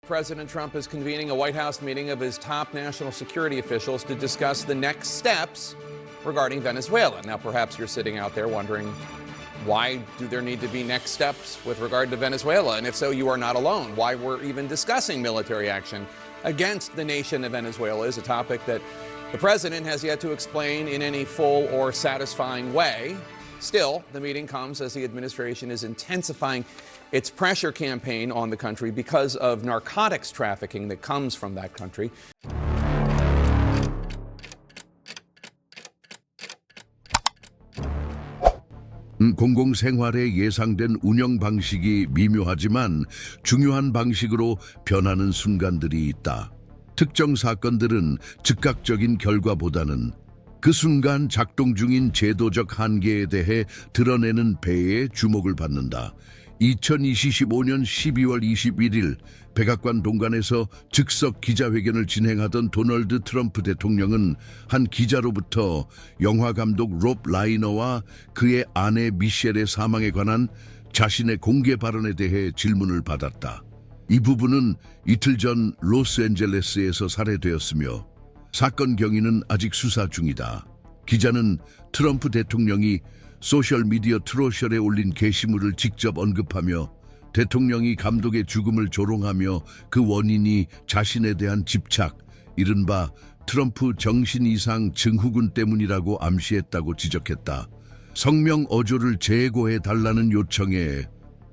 President Trump is convening a White House meeting of his top national security officials to discuss the next steps regarding Venezuela. Now, perhaps you're sitting out there wondering, why do there need to be next steps with regard to Venezuela? And if so, you are not alone. Why we're even discussing military action against the nation of Venezuela is a topic that the president has yet to explain in any full or satisfying way. Still, the meeting comes as the administration is intensifying its pressure campaign on the country because of narcotics trafficking that comes from that country. 공공생활에 예상된 운영 방식이 미묘하지만 중요한 방식으로 변하는 순간들이 있다. 특정 사건들은 즉각적인 결과보다는 그 순간 작동 중인 제도적 한계에 대해 드러내는 배에 주목을 받는다. 2025년 12월 21일 백악관 동관에서 즉석 기자회견을 진행하던 도널드 트럼프 대통령은 한 기자로부터 영화감독 롭 라이너와 그의 아내 미셸의 사망에 관한 자신의 공개 발언에 대해 질문을 받았다. 이 부분은 이틀 전 로스앤젤레스에서 살해되었으며 사건 경위는 아직 수사 중이다. 기자는 트럼프 대통령이 소셜미디어 트로셜에 올린 게시물을 직접 언급하며 대통령이 감독의 죽음을 조롱하며 그 원인이 자신에 대한 집착, 이른바 트럼프 정신 이상 증후군 때문이라고 암시했다고 지적했다. 성명 어조를 재고해 달라는 요청에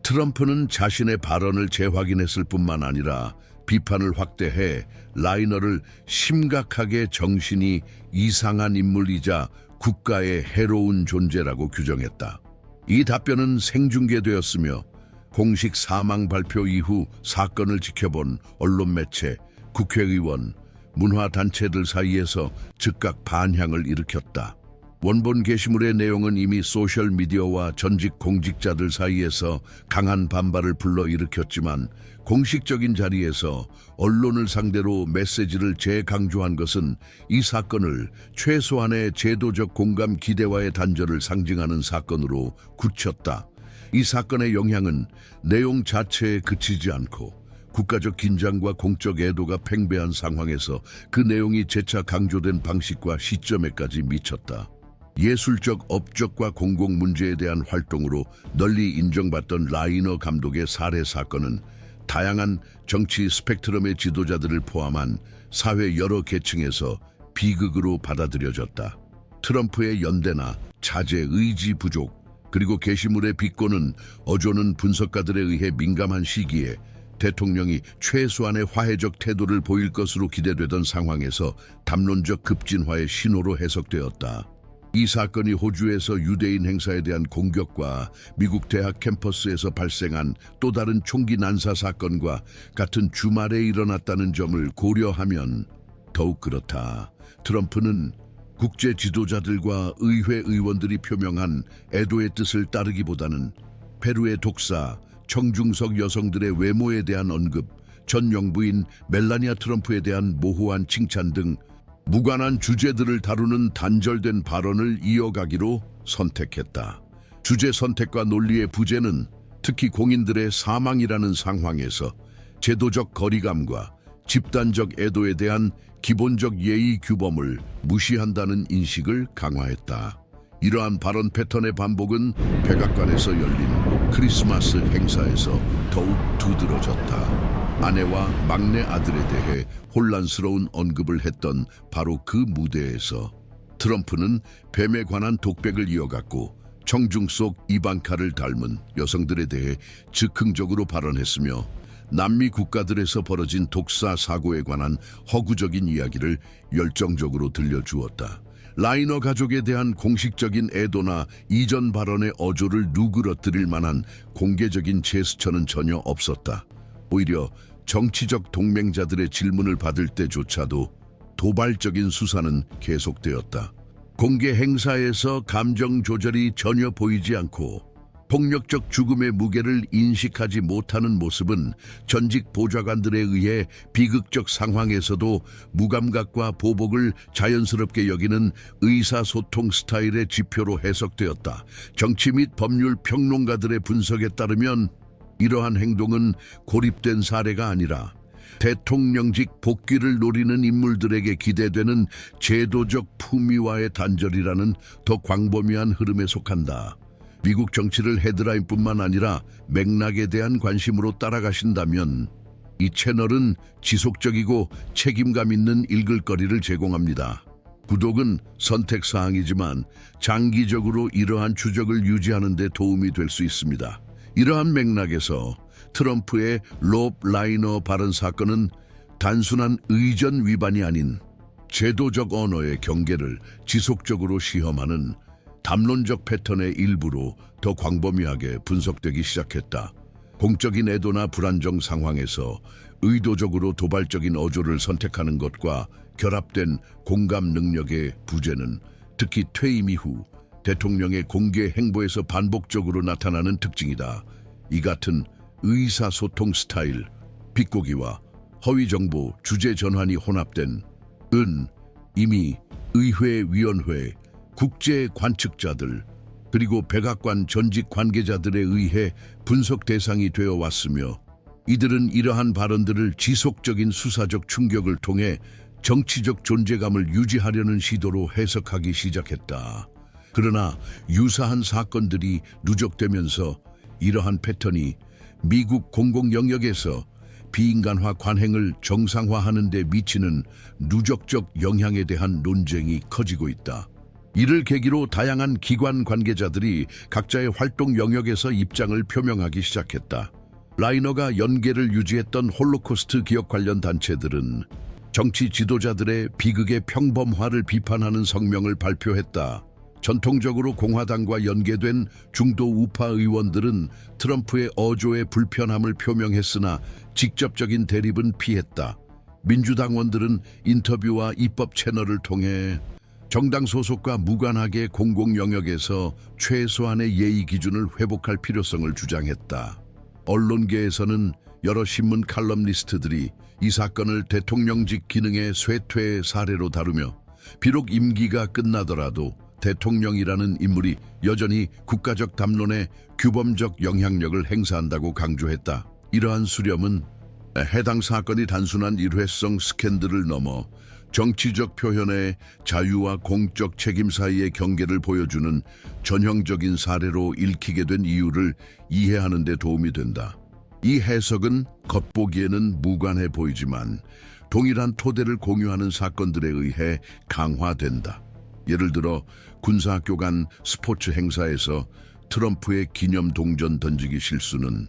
트럼프는 자신의 발언을 재확인했을 뿐만 아니라 비판을 확대해 라이너를 심각하게 정신이 이상한 인물이자 국가의 해로운 존재라고 규정했다. 이 답변은 생중계되었으며 공식 사망 발표 이후 사건을 지켜본 언론 매체, 국회의원, 문화단체들 사이에서 즉각 반향을 일으켰다. 원본 게시물의 내용은 이미 소셜미디어와 전직 공직자들 사이에서 강한 반발을 불러일으켰지만 공식적인 자리에서 언론을 상대로 메시지를 재강조한 것은 이 사건을 최소한의 제도적 공감 기대와의 단절을 상징하는 사건으로 굳혔다. 이 사건의 영향은 내용 자체에 그치지 않고 국가적 긴장과 공적 애도가 팽배한 상황에서 그 내용이 재차 강조된 방식과 시점에까지 미쳤다. 예술적 업적과 공공 문제에 대한 활동으로 널리 인정받던 라이너 감독의 살해 사건은 다양한 정치 스펙트럼의 지도자들을 포함한 사회 여러 계층에서 비극으로 받아들여졌다. 트럼프의 연대나 자제 의지 부족, 그리고 게시물의 비꼬는 어조는 분석가들에 의해 민감한 시기에 대통령이 최소한의 화해적 태도를 보일 것으로 기대되던 상황에서 담론적 급진화의 신호로 해석되었다. 이 사건이 호주에서 유대인 행사에 대한 공격과 미국 대학 캠퍼스에서 발생한 또 다른 총기 난사 사건과 같은 주말에 일어났다는 점을 고려하면 더욱 그렇다. 트럼프는 국제 지도자들과 의회 의원들이 표명한 애도의 뜻을 따르기보다는 페루의 독사, 청중석 여성들의 외모에 대한 언급, 전 영부인 멜라니아 트럼프에 대한 모호한 칭찬 등 무관한 주제들을 다루는 단절된 발언을 이어가기로 선택했다. 주제 선택과 논리의 부재는 특히 공인들의 사망이라는 상황에서 제도적 거리감과 집단적 애도에 대한 기본적 예의 규범을 무시한다는 인식을 강화했다. 이러한 발언 패턴의 반복은 백악관에서 열린 크리스마스 행사에서 더욱 두드러졌다. 아내와 막내 아들에 대해 혼란스러운 언급을 했던 바로 그 무대에서 트럼프는 뱀에 관한 독백을 이어갔고 청중 속 이방카를 닮은 여성들에 대해 즉흥적으로 발언했으며 남미 국가들에서 벌어진 독사 사고에 관한 허구적인 이야기를 열정적으로 들려주었다. 라이너 가족에 대한 공식적인 애도나 이전 발언의 어조를 누그러뜨릴 만한 공개적인 제스처는 전혀 없었다. 오히려 정치적 동맹자들의 질문을 받을 때조차도 도발적인 수사는 계속되었다. 공개 행사에서 감정 조절이 전혀 보이지 않고 폭력적 죽음의 무게를 인식하지 못하는 모습은 전직 보좌관들에 의해 비극적 상황에서도 무감각과 보복을 자연스럽게 여기는 의사소통 스타일의 지표로 해석되었다. 정치 및 법률 평론가들의 분석에 따르면 이러한 행동은 고립된 사례가 아니라 대통령직 복귀를 노리는 인물들에게 기대되는 제도적 품위와의 단절이라는 더 광범위한 흐름에 속한다. 미국 정치를 헤드라인뿐만 아니라 맥락에 대한 관심으로 따라가신다면 이 채널은 지속적이고 책임감 있는 읽을거리를 제공합니다. 구독은 선택사항이지만 장기적으로 이러한 추적을 유지하는 데 도움이 될 수 있습니다. 이러한 맥락에서 트럼프의 롭 라이너 발언 사건은 단순한 의전 위반이 아닌 제도적 언어의 경계를 지속적으로 시험하는 담론적 패턴의 일부로 더 광범위하게 분석되기 시작했다. 공적인 애도나 불안정 상황에서 의도적으로 도발적인 어조를 선택하는 것과 결합된 공감 능력의 부재는 특히 퇴임 이후 대통령의 공개 행보에서 반복적으로 나타나는 특징이다. 이 같은 의사소통 스타일, 비꼬기와 허위정보, 주제 전환이 혼합된 이미 의회위원회, 국제관측자들, 그리고 백악관 전직 관계자들에 의해 분석 대상이 되어 왔으며 이들은 이러한 발언들을 지속적인 수사적 충격을 통해 정치적 존재감을 유지하려는 시도로 해석하기 시작했다. 그러나 유사한 사건들이 누적되면서 이러한 패턴이 미국 공공 영역에서 비인간화 관행을 정상화하는 데 미치는 누적적 영향에 대한 논쟁이 커지고 있다. 이를 계기로 다양한 기관 관계자들이 각자의 활동 영역에서 입장을 표명하기 시작했다. 라이너가 연계를 유지했던 홀로코스트 기억 관련 단체들은 정치 지도자들의 비극의 평범화를 비판하는 성명을 발표했다. 전통적으로 공화당과 연계된 중도 우파 의원들은 트럼프의 어조에 불편함을 표명했으나 직접적인 대립은 피했다. 민주당원들은 인터뷰와 입법 채널을 통해 정당 소속과 무관하게 공공 영역에서 최소한의 예의 기준을 회복할 필요성을 주장했다. 언론계에서는 여러 신문 칼럼니스트들이 이 사건을 대통령직 기능의 쇠퇴 사례로 다루며 비록 임기가 끝나더라도 대통령이라는 인물이 여전히 국가적 담론에 규범적 영향력을 행사한다고 강조했다. 이러한 수렴은 해당 사건이 단순한 일회성 스캔들을 넘어 정치적 표현의 자유와 공적 책임 사이의 경계를 보여주는 전형적인 사례로 읽히게 된 이유를 이해하는 데 도움이 된다. 이 해석은 겉보기에는 무관해 보이지만 동일한 토대를 공유하는 사건들에 의해 강화된다. 예를 들어 군사학교 간 스포츠 행사에서 트럼프의 기념 동전 던지기 실수는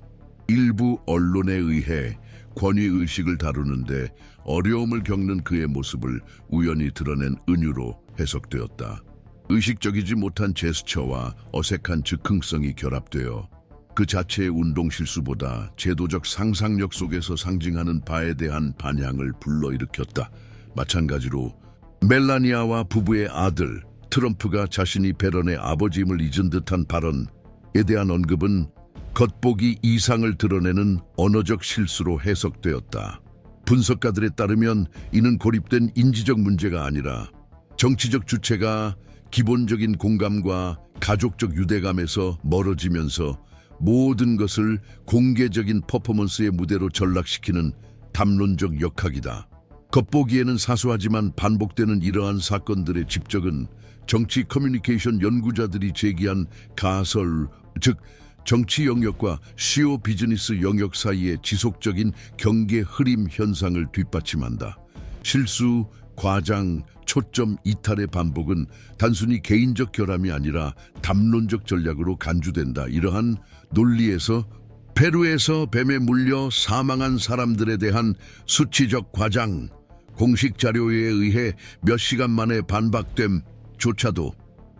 일부 언론에 의해 권위의식을 다루는데 어려움을 겪는 그의 모습을 우연히 드러낸 은유로 해석되었다. 의식적이지 못한 제스처와 어색한 즉흥성이 결합되어 그 자체의 운동 실수보다 제도적 상상력 속에서 상징하는 바에 대한 반향을 불러일으켰다. 마찬가지로 멜라니아와 부부의 아들 트럼프가 자신이 베런의 아버지임을 잊은 듯한 발언에 대한 언급은 겉보기 이상을 드러내는 언어적 실수로 해석되었다. 분석가들에 따르면 이는 고립된 인지적 문제가 아니라 정치적 주체가 기본적인 공감과 가족적 유대감에서 멀어지면서 모든 것을 공개적인 퍼포먼스의 무대로 전락시키는 담론적 역학이다. 겉보기에는 사소하지만 반복되는 이러한 사건들의 집적은 정치 커뮤니케이션 연구자들이 제기한 가설, 즉 정치 영역과 시오 비즈니스 영역 사이의 지속적인 경계 흐림 현상을 뒷받침한다. 실수, 과장, 초점 이탈의 반복은 단순히 개인적 결함이 아니라 담론적 전략으로 간주된다. 이러한 논리에서 페루에서 뱀에 물려 사망한 사람들에 대한 수치적 과장, 공식 자료에 의해 몇 시간 만에 반박됨조차도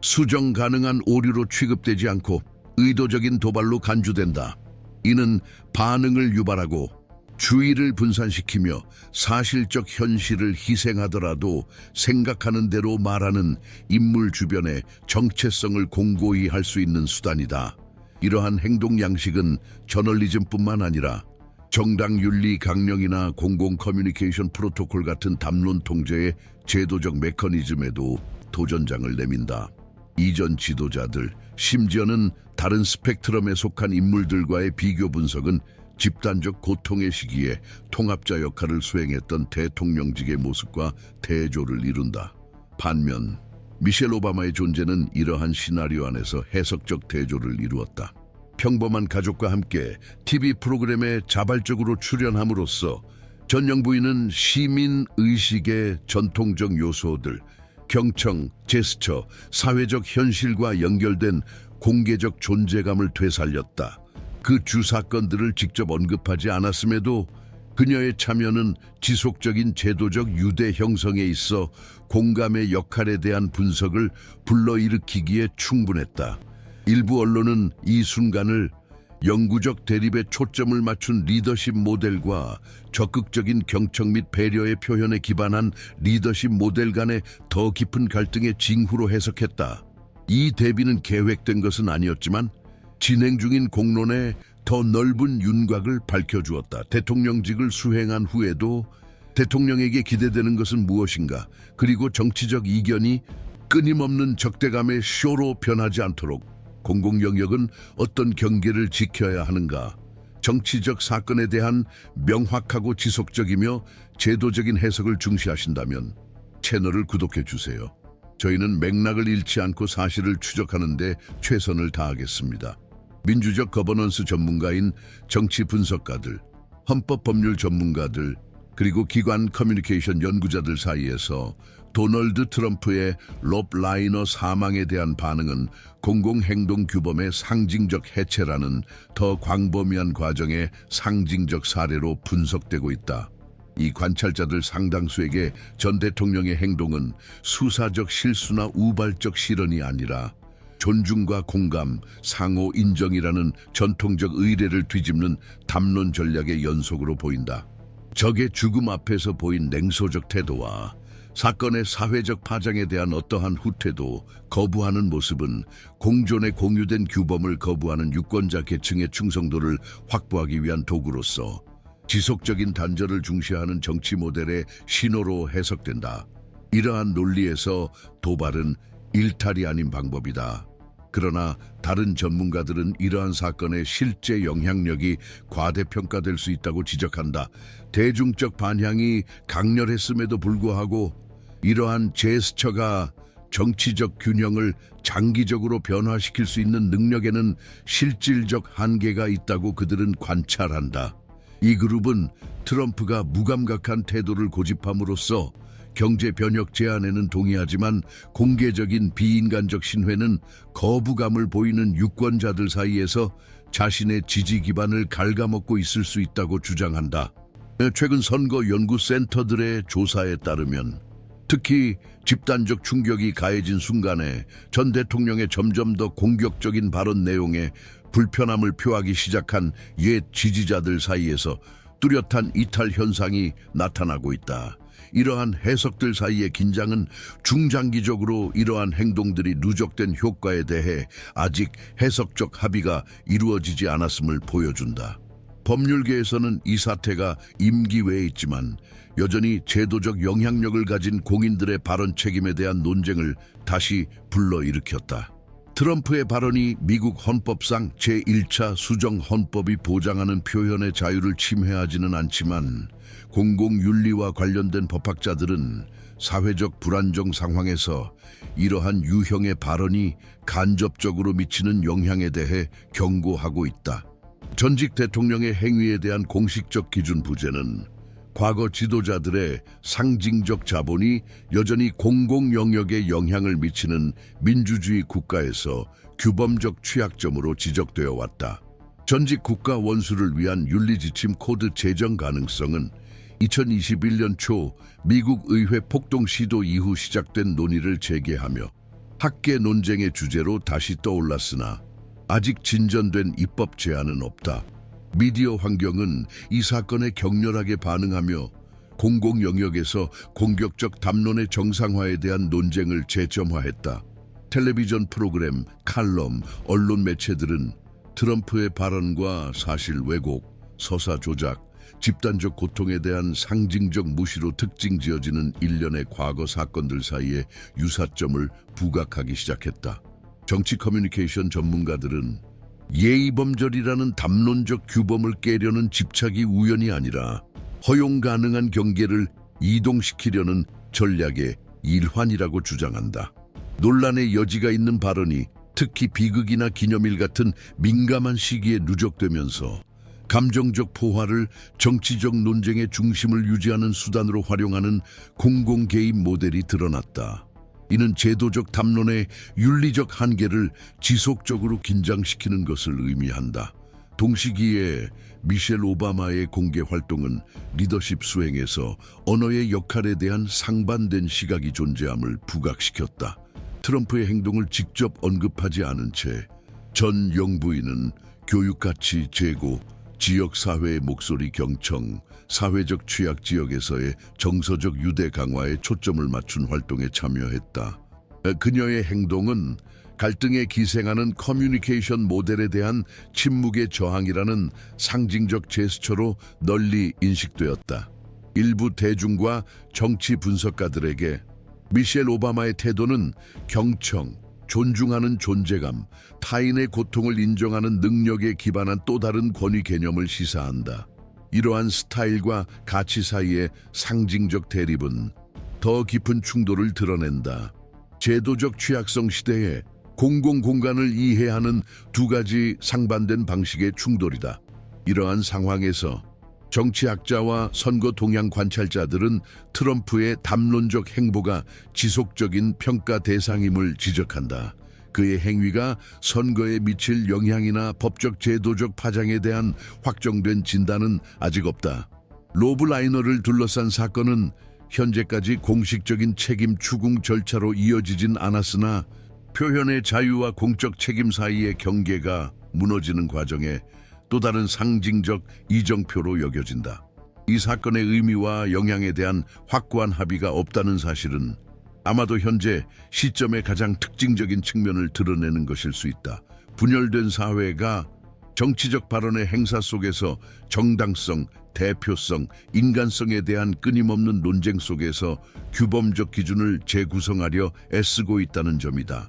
수정 가능한 오류로 취급되지 않고 의도적인 도발로 간주된다. 이는 반응을 유발하고 주의를 분산시키며 사실적 현실을 희생하더라도 생각하는 대로 말하는 인물 주변의 정체성을 공고히 할 수 있는 수단이다. 이러한 행동 양식은 저널리즘뿐만 아니라 정당 윤리 강령이나 공공 커뮤니케이션 프로토콜 같은 담론 통제의 제도적 메커니즘에도 도전장을 내민다. 이전 지도자들, 심지어는 다른 스펙트럼에 속한 인물들과의 비교 분석은 집단적 고통의 시기에 통합자 역할을 수행했던 대통령직의 모습과 대조를 이룬다. 반면 미셸 오바마의 존재는 이러한 시나리오 안에서 해석적 대조를 이루었다. 평범한 가족과 함께 TV 프로그램에 자발적으로 출연함으로써 전 영부인은 시민 의식의 전통적 요소들, 경청, 제스처, 사회적 현실과 연결된 공개적 존재감을 되살렸다. 그 주 사건들을 직접 언급하지 않았음에도 그녀의 참여는 지속적인 제도적 유대 형성에 있어 공감의 역할에 대한 분석을 불러일으키기에 충분했다. 일부 언론은 이 순간을 영구적 대립에 초점을 맞춘 리더십 모델과 적극적인 경청 및 배려의 표현에 기반한 리더십 모델 간의 더 깊은 갈등의 징후로 해석했다. 이 대비는 계획된 것은 아니었지만 진행 중인 공론에 더 넓은 윤곽을 밝혀주었다. 대통령직을 수행한 후에도 대통령에게 기대되는 것은 무엇인가? 그리고 정치적 이견이 끊임없는 적대감의 쇼로 변하지 않도록 공공 영역은 어떤 경계를 지켜야 하는가? 정치적 사건에 대한 명확하고 지속적이며 제도적인 해석을 중시하신다면 채널을 구독해 주세요. 저희는 맥락을 잃지 않고 사실을 추적하는 데 최선을 다하겠습니다. 민주적 거버넌스 전문가인 정치 분석가들, 헌법 법률 전문가들, 그리고 기관 커뮤니케이션 연구자들 사이에서 도널드 트럼프의 롭 라이너 사망에 대한 반응은 공공행동 규범의 상징적 해체라는 더 광범위한 과정의 상징적 사례로 분석되고 있다. 이 관찰자들 상당수에게 전 대통령의 행동은 수사적 실수나 우발적 실언이 아니라 존중과 공감, 상호 인정이라는 전통적 의례를 뒤집는 담론 전략의 연속으로 보인다. 적의 죽음 앞에서 보인 냉소적 태도와 사건의 사회적 파장에 대한 어떠한 후퇴도 거부하는 모습은 공존에 공유된 규범을 거부하는 유권자 계층의 충성도를 확보하기 위한 도구로서 지속적인 단절을 중시하는 정치 모델의 신호로 해석된다. 이러한 논리에서 도발은 일탈이 아닌 방법이다. 그러나 다른 전문가들은 이러한 사건의 실제 영향력이 과대평가될 수 있다고 지적한다. 대중적 반향이 강렬했음에도 불구하고 이러한 제스처가 정치적 균형을 장기적으로 변화시킬 수 있는 능력에는 실질적 한계가 있다고 그들은 관찰한다. 이 그룹은 트럼프가 무감각한 태도를 고집함으로써 경제 변혁 제안에는 동의하지만 공개적인 비인간적 신회는 거부감을 보이는 유권자들 사이에서 자신의 지지 기반을 갉아먹고 있을 수 있다고 주장한다. 최근 선거 연구 센터들의 조사에 따르면 특히 집단적 충격이 가해진 순간에 전 대통령의 점점 더 공격적인 발언 내용에 불편함을 표하기 시작한 옛 지지자들 사이에서 뚜렷한 이탈 현상이 나타나고 있다. 이러한 해석들 사이의 긴장은 중장기적으로 이러한 행동들이 누적된 효과에 대해 아직 해석적 합의가 이루어지지 않았음을 보여준다. 법률계에서는 이 사태가 임기외에 있지만 여전히 제도적 영향력을 가진 공인들의 발언 책임에 대한 논쟁을 다시 불러일으켰다. 트럼프의 발언이 미국 헌법상 제1차 수정 헌법이 보장하는 표현의 자유를 침해하지는 않지만 공공윤리와 관련된 법학자들은 사회적 불안정 상황에서 이러한 유형의 발언이 간접적으로 미치는 영향에 대해 경고하고 있다. 전직 대통령의 행위에 대한 공식적 기준 부재는 과거 지도자들의 상징적 자본이 여전히 공공 영역에 영향을 미치는 민주주의 국가에서 규범적 취약점으로 지적되어 왔다. 전직 국가 원수를 위한 윤리지침 코드 제정 가능성은 2021년 초 미국 의회 폭동 시도 이후 시작된 논의를 재개하며 학계 논쟁의 주제로 다시 떠올랐으나 아직 진전된 입법 제안은 없다. 미디어 환경은 이 사건에 격렬하게 반응하며 공공 영역에서 공격적 담론의 정상화에 대한 논쟁을 재점화했다. 텔레비전 프로그램, 칼럼, 언론 매체들은 트럼프의 발언과 사실 왜곡, 서사 조작, 집단적 고통에 대한 상징적 무시로 특징 지어지는 일련의 과거 사건들 사이에 유사점을 부각하기 시작했다. 정치 커뮤니케이션 전문가들은 예의범절이라는 담론적 규범을 깨려는 집착이 우연이 아니라 허용 가능한 경계를 이동시키려는 전략의 일환이라고 주장한다. 논란의 여지가 있는 발언이 특히 비극이나 기념일 같은 민감한 시기에 누적되면서 감정적 포화를 정치적 논쟁의 중심을 유지하는 수단으로 활용하는 공공개입 모델이 드러났다. 이는 제도적 담론의 윤리적 한계를 지속적으로 긴장시키는 것을 의미한다. 동시기에 미셸 오바마의 공개 활동은 리더십 수행에서 언어의 역할에 대한 상반된 시각이 존재함을 부각시켰다. 트럼프의 행동을 직접 언급하지 않은 채 전 영부인은 교육가치 제고, 지역사회의 목소리 경청, 사회적 취약 지역에서의 정서적 유대 강화에 초점을 맞춘 활동에 참여했다. 그녀의 행동은 갈등에 기생하는 커뮤니케이션 모델에 대한 침묵의 저항이라는 상징적 제스처로 널리 인식되었다. 일부 대중과 정치 분석가들에게 미셸 오바마의 태도는 경청, 존중하는 존재감, 타인의 고통을 인정하는 능력에 기반한 또 다른 권위 개념을 시사한다. 이러한 스타일과 가치 사이의 상징적 대립은 더 깊은 충돌을 드러낸다. 제도적 취약성 시대에 공공공간을 이해하는 두 가지 상반된 방식의 충돌이다. 이러한 상황에서 정치학자와 선거 동향 관찰자들은 트럼프의 담론적 행보가 지속적인 평가 대상임을 지적한다. 그의 행위가 선거에 미칠 영향이나 법적 제도적 파장에 대한 확정된 진단은 아직 없다. 로브 라이너를 둘러싼 사건은 현재까지 공식적인 책임 추궁 절차로 이어지진 않았으나 표현의 자유와 공적 책임 사이의 경계가 무너지는 과정에 또 다른 상징적 이정표로 여겨진다. 이 사건의 의미와 영향에 대한 확고한 합의가 없다는 사실은 아마도 현재 시점의 가장 특징적인 측면을 드러내는 것일 수 있다. 분열된 사회가 정치적 발언의 행사 속에서 정당성, 대표성, 인간성에 대한 끊임없는 논쟁 속에서 규범적 기준을 재구성하려 애쓰고 있다는 점이다.